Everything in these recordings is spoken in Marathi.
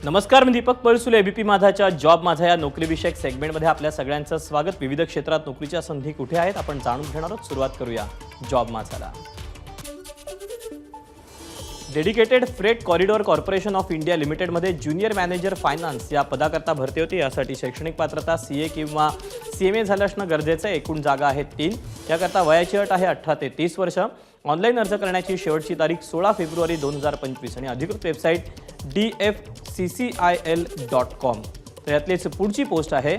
नमस्कार, मी दीपक पळसुले. एबीपी माझाच्या जॉब माझा या नोकरीविषयक सेगमेंटमध्ये आपल्या सगळ्यांचं स्वागत. विविध क्षेत्रात नोकरीच्या संधी कुठे आहेत आपण जाणून घेणार आहोत. सुरुवात करूया जॉब माझाला. Dedicated freight corridor corporation of India लिमिटेडमध्ये ज्युनियर मॅनेजर फायनान्स या पदाकरता भरती होती. यासाठी शैक्षणिक पात्रता CA किंवा CMA झालं असणं गरजेचं आहे. एकूण जागा आहेत 3. याकरता वयाची अट आहे 18 ते 30 वर्ष. ऑनलाईन अर्ज करण्याची शेवटची तारीख 16 फेब्रुवारी 2025 आणि अधिकृत वेबसाईट dfccil.com. तर यातलीच पुढची पोस्ट आहे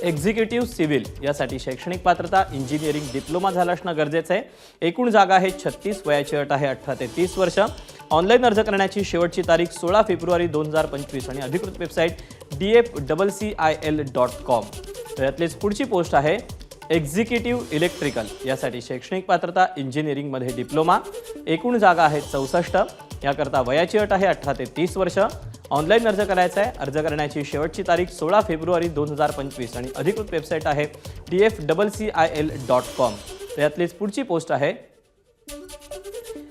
एक्झिक्युटिव्ह सिव्हिल. यासाठी शैक्षणिक पात्रता इंजिनिअरिंग डिप्लोमा झाला असणं गरजेचं आहे. एकूण जागा आहेत 36. वयाची अट आहे 18 ते 30 वर्ष. ऑनलाईन अर्ज करण्याची शेवटची तारीख 16 फेब्रुवारी 2025 आणि अधिकृत वेबसाईट dfccil.com. तर यातलीच पुढची पोस्ट आहे एक्झिक्युटिव्ह इलेक्ट्रिकल. यासाठी शैक्षणिक पात्रता इंजिनिअरिंगमध्ये डिप्लोमा. एकूण जागा आहेत 64. याकरता वयाची अट आहे 18 ते 30 वर्ष. ऑनलाईन अर्ज करायचा आहे. अर्ज करण्याची शेवटची तारीख 16 फेब्रुवारी 2025 आणि अधिकृत वेबसाईट आहे dfccil.com. तर यातलीच पुढची पोस्ट आहे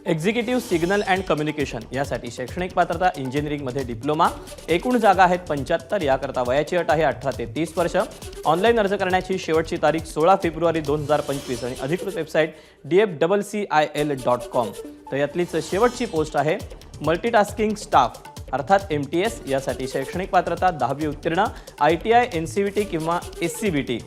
एक्झिक्युटिव्ह सिग्नल अँड कम्युनिकेशन. यासाठी शैक्षणिक पात्रता इंजिनिअरिंगमध्ये डिप्लोमा. एकूण जागा आहेत 75. याकरता वयाची अट आहे 18 ते 30 वर्ष. ऑनलाईन अर्ज करण्याची शेवटची तारीख 16 फेब्रुवारी 2025 आणि अधिकृत वेबसाईट dfccil.com. तर यातलीच शेवटची पोस्ट आहे मल्टीटास्किंग स्टाफ अर्थात MTS. यासाठी शैक्षणिक पात्रता 10वी उत्तीर्ण, ITI, NCVT किंवा SCVT.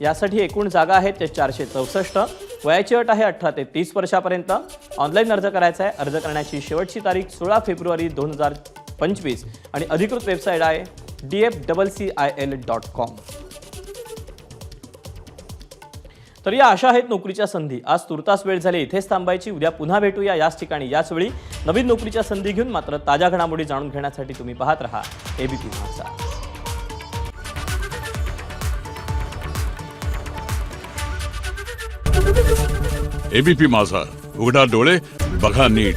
यासाठी एकूण जागा आहेत 464. वयाची अट आहे 18 ते 30 वर्षापर्यंत. ऑनलाईन अर्ज करायचा आहे. अर्ज करण्याची शेवटची तारीख 16 फेब्रुवारी 2025 आणि अधिकृत वेबसाईट आहे dfccil.com. तर या अशा आहेत नोकरीच्या संधी. आज तुर्तास वेळ झाली इथेच थांबायची. उद्या पुन्हा भेटूया याच ठिकाणी याच वेळी नवीन नोकरीच्या संधी घेऊन. मात्र ताज्या घडामोडी जाणून घेण्यासाठी तुम्ही पाहत रहा एबीपी माझा. एबीपी माझा, उघडा डोळे बघा नीट.